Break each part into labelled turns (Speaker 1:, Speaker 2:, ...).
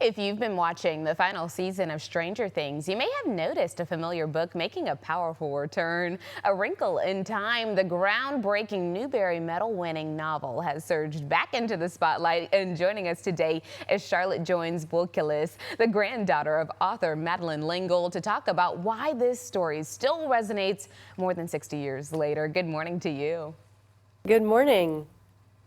Speaker 1: If you've been watching the final season of Stranger Things, you may have noticed a familiar book making a powerful return. A Wrinkle in Time, the groundbreaking Newbery Medal-winning novel, has surged back into the spotlight. And joining us today is Charlotte Jones Voikilis, the granddaughter of author Madeleine L'Engle, to talk about why this story still resonates more than 60 years later. Good morning to you.
Speaker 2: Good morning.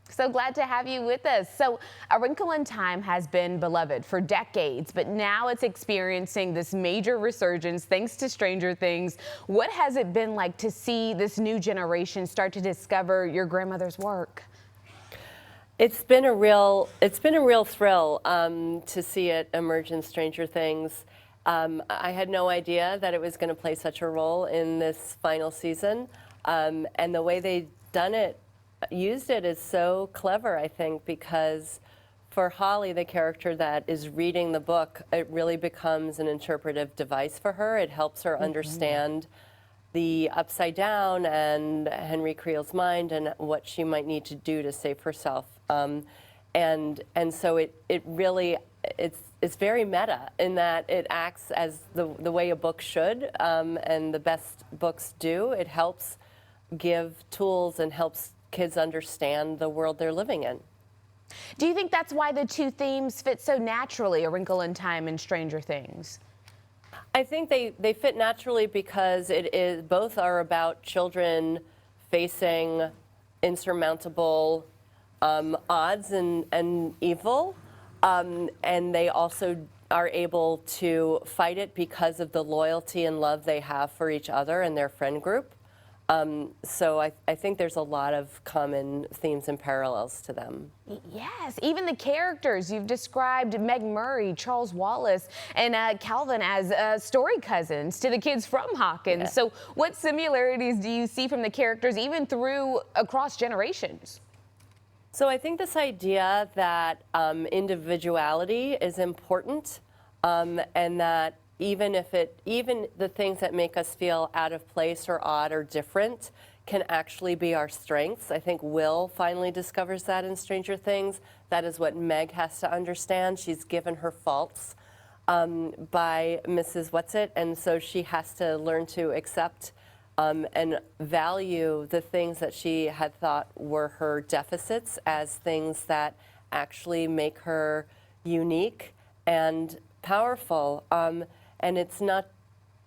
Speaker 1: So glad to have you with us. So A Wrinkle in Time has been beloved for decades, but now it's experiencing this major resurgence thanks to Stranger Things. What has it been like to see this new generation start to discover your grandmother's work?
Speaker 2: It's been a real thrill to see it emerge in Stranger Things. I had no idea that it was going to play such a role in this final season, and the way they used it is so clever, I think, because for Holly, the character that is reading the book, it really becomes an interpretive device for her. It helps her understand the upside down and Henry Creel's mind and what she might need to do to save herself. And so it really, it's very meta in that it acts as the way a book should, and the best books do. It helps give tools and helps kids understand the world they're living in.
Speaker 1: Do you think that's why the two themes fit so naturally, A Wrinkle in Time and Stranger Things?
Speaker 2: I think they fit naturally because both are about children facing insurmountable odds and evil, and they also are able to fight it because of the loyalty and love they have for each other and their friend group. So I think there's a lot of common themes and parallels to them.
Speaker 1: Yes, even the characters you've described, Meg Murray, Charles Wallace, and Calvin as story cousins to the kids from Hawkins.
Speaker 2: Yeah.
Speaker 1: So what similarities do you see from the characters even across generations?
Speaker 2: So I think this idea that individuality is important, and that even the things that make us feel out of place or odd or different can actually be our strengths. I think Will finally discovers that in Stranger Things. That is what Meg has to understand. She's given her faults by Mrs. Whatsit, and so she has to learn to accept and value the things that she had thought were her deficits as things that actually make her unique and powerful. And it's not,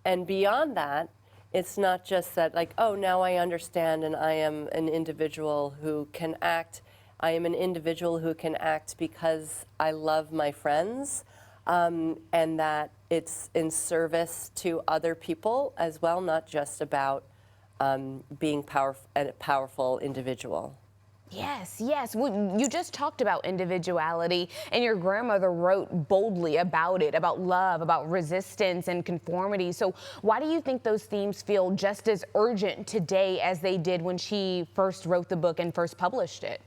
Speaker 2: and beyond that, it's not just that, like, oh, now I understand and I am an individual who can act. I am an individual who can act because I love my friends, and that it's in service to other people as well, not just about being a powerful individual.
Speaker 1: Yes, yes. Well, you just talked about individuality, and your grandmother wrote boldly about it, about love, about resistance and conformity. So why do you think those themes feel just as urgent today as they did when she first wrote the book and first published it?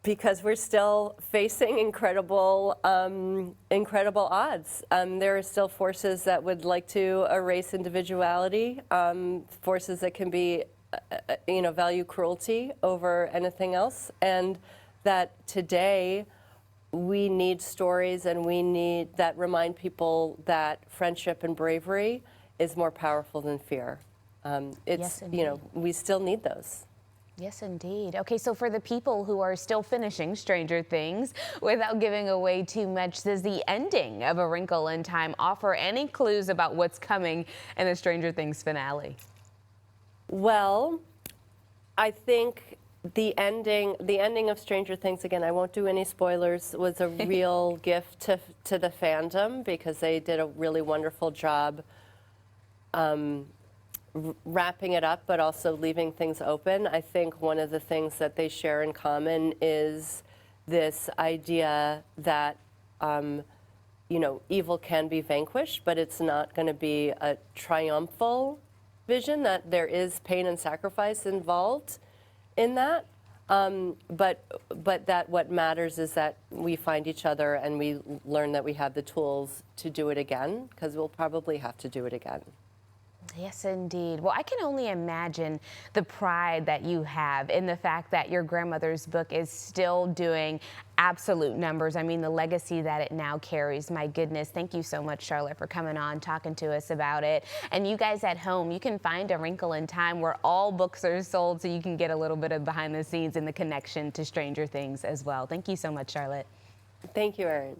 Speaker 2: Because we're still facing incredible odds. There are still forces that would like to erase individuality, forces that can be value cruelty over anything else, and that today we need stories and we need that remind people that friendship and bravery is more powerful than fear.
Speaker 1: Yes,
Speaker 2: we still need those.
Speaker 1: Yes, indeed. Okay, so for the people who are still finishing Stranger Things, without giving away too much, does the ending of A Wrinkle in Time offer any clues about what's coming in the Stranger Things finale?
Speaker 2: Well, I think the ending of Stranger Things, again, I won't do any spoilers, was a real gift to the fandom because they did a really wonderful job wrapping it up, but also leaving things open. I think one of the things that they share in common is this idea that evil can be vanquished, but it's not going to be a triumphal vision, that there is pain and sacrifice involved in that, but that what matters is that we find each other and we learn that we have the tools to do it again, because we'll probably have to do it again.
Speaker 1: Yes, indeed. Well, I can only imagine the pride that you have in the fact that your grandmother's book is still doing absolute numbers. I mean, the legacy that it now carries. My goodness. Thank you so much, Charlotte, for coming on, talking to us about it. And you guys at home, you can find A Wrinkle in Time where all books are sold, so you can get a little bit of behind the scenes and the connection to Stranger Things as well. Thank you so much, Charlotte.
Speaker 2: Thank you, Erin.